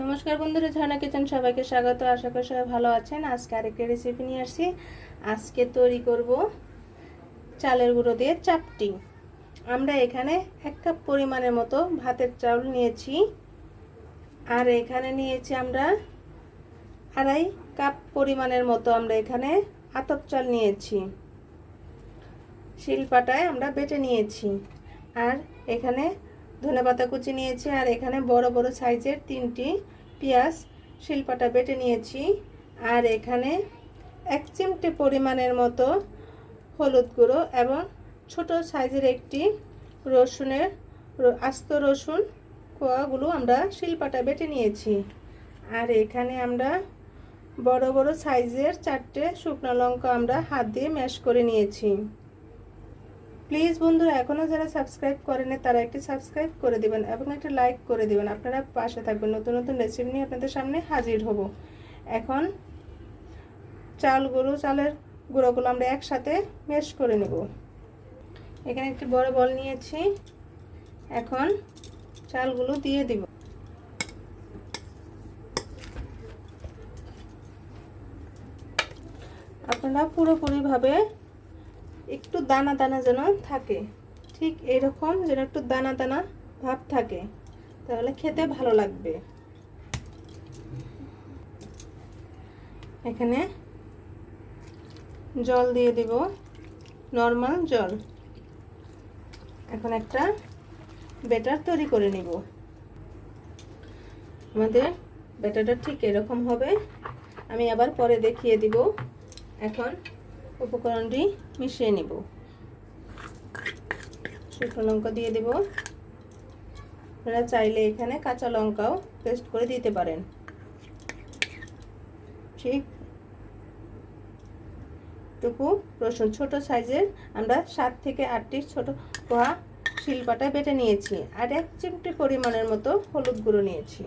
নমস্কার বন্ধুরা, ঝর্ণা কিচেন সবাইকে স্বাগত। আশা করি সবাই ভালো আছেন। আজকে আরেকটা রেসিপি নিয়ে আসছি। আজকে তৈরি করব চালের গুঁড়ো দিয়ে চাপটি। আমরা এখানে 1 কাপ পরিমাণের মতো ভাতের চাউল নিয়েছি, আর এখানে নিয়েছি আমরা 2.5 কাপ পরিমাণের মতো আমরা এখানে আতপ চাল নিয়েছি। শিলপাটায় আমরা বেটে নিয়েছি। আর এখানে ধনেপাতা কুচি নিয়েছি, আর এখানে বড় বড় সাইজের 3টি পেঁয়াজ শিলপাটা বেটে নিয়েছি। আর এখানে 1 চিমটে পরিমাণের মতো হলুদ গুঁড়ো এবং ছোট সাইজের একটি আস্ত রসুন কোয়াগুলো আমরা শিলপাটা বেটে নিয়েছি। আর এখানে আমরা বড় বড় সাইজের 4টে শুকনো লঙ্কা আমরা হাত দিয়ে ম্যাশ করে নিয়েছি। প্লিজ বন্ধুরা, এখনও যারা সাবস্ক্রাইব করেন তারা একটি সাবস্ক্রাইব করে দিবেন এবং একটা লাইক করে দিবেন। আপনারা পাশে থাকবেন, নতুন নতুন রেসিপি নিয়ে আপনাদের সামনে হাজির হব। এখন চালের গুঁড়োগুলো আমরা একসাথে ম্যাশ করে নেব। এখানে একটি বড় বল নিয়েছি। এখন চালগুলো দিয়ে দিব। আপনারা পুরোপুরিভাবে একটু দানা দানা যেন থাকে, ঠিক এরকম যেন একটু দানা দানা ভাব থাকে, তাহলে খেতে ভালো লাগবে। এখানে জল দিয়ে দিব, নরমাল জল। এখন একটা ব্যাটার তৈরি করে নিব। আমাদের ব্যাটারটা ঠিক এরকম হবে, আমি আবার পরে দেখিয়ে দিব। এখন উপকরণটি মিশিয়ে নিব। শুকনো লঙ্কা দিয়ে দেব। আপনারা চাইলে এখানে কাঁচা লঙ্কাও পেস্ট করে দিতে পারেন। ঠিক টুকু রসুন, ছোট সাইজের আমরা 7 থেকে 8টি ছোট পোহা শিলপাটায় বেটে নিয়েছি। আর 1 চিমটি পরিমাণের মতো হলুদ গুঁড়ো নিয়েছি।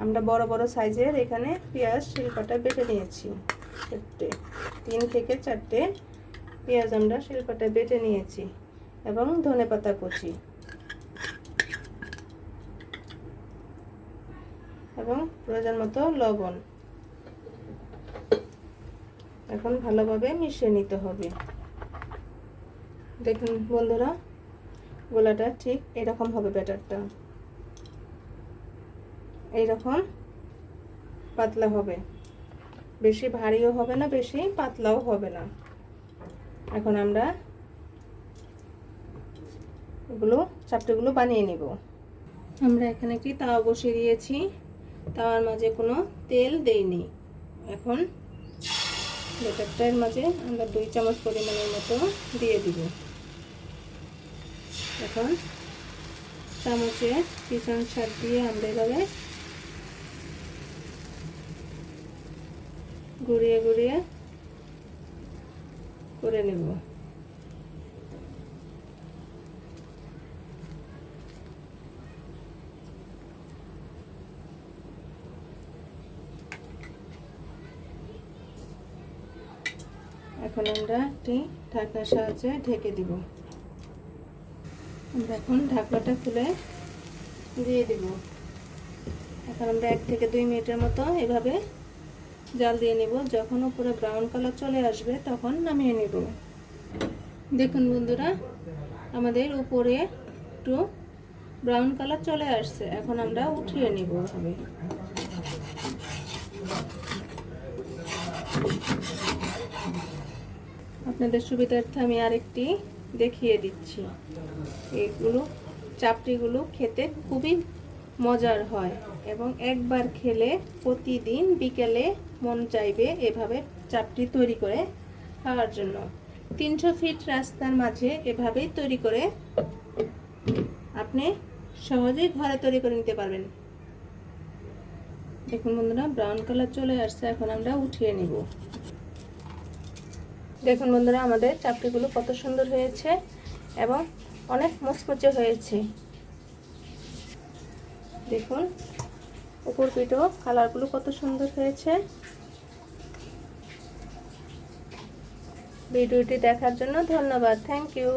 আমরা বড় বড় সাইজের এখানে পেঁয়াজ শিলপাটায় বেটে নিয়েছি। 3 থেকে 4টে পেঁয়াজ আমরা শিলপাটায় বেটে নিয়েছি এবং ধনেপাতা কুচি এবং প্রয়োজন মতো লবণ। এখন ভালোভাবে মিশিয়ে নিতে হবে। দেখুন বন্ধুরা, গোলাটা ঠিক এরকম হবে। ব্যাটারটা এইরকম পাতলা হবে, বেশি ভারীও হবে না, বেশি পাতলাও হবে না। এখন আমরা চাপটিগুলো বানিয়ে নিব। আমরা এখানে একটি তাওয়া বসিয়ে দিয়েছি। তাওয়ার মাঝে কোনো তেল দেইনি। এখন ব্যাটারটার মাঝে আমরা 2 চামচ পরিমাণের মতো দিয়ে দিব। এখন চামচে পিছন সাইড দিয়ে আমরা এভাবে ঘুরিয়ে ঘুরিয়ে করে নেব। এখন আমরা একটি ঢাকনার সাহায্যে ঢেকে দিব। আমরা এখন ঢাকনাটা খুলে দিয়ে দিব। এখন আমরা 1 থেকে 2 মিনিটের মতো এভাবে জাল দিয়ে নেব। যখন উপরে ব্রাউন কালার চলে আসবে তখন নামিয়ে নেব। দেখুন বন্ধুরা, আমাদের উপরে একটু ব্রাউন কালার চলে আসছে। এখন আমরা উঠিয়ে নেব। আপনাদের সুবিধার্থে আমি আরেকটি দেখিয়ে দিচ্ছি। চাপটিগুলো খেতে খুবই মজার হয় এবং একবার খেলে প্রতিদিন বিকেলে মন চাইবে এভাবে চাপটি তৈরি করে খাওয়ার জন্য। 300 ফিট রাস্তার মাঝে এভাবেই তৈরি করে আপনি সহজেই ঘরে তৈরি করে নিতে পারবেন। দেখুন বন্ধুরা, ব্রাউন কালার চলে আসছে। এখন আমরা উঠিয়ে নিব। দেখুন বন্ধুরা, আমাদের চাপটিগুলো কত সুন্দর হয়েছে এবং অনেক মুচমুচে হয়েছে। দেখুন উপর পিঠও কালারগুলো কত সুন্দর হয়েছে। ভিডিওটি দেখার জন্য ধন্যবাদ। Thank you.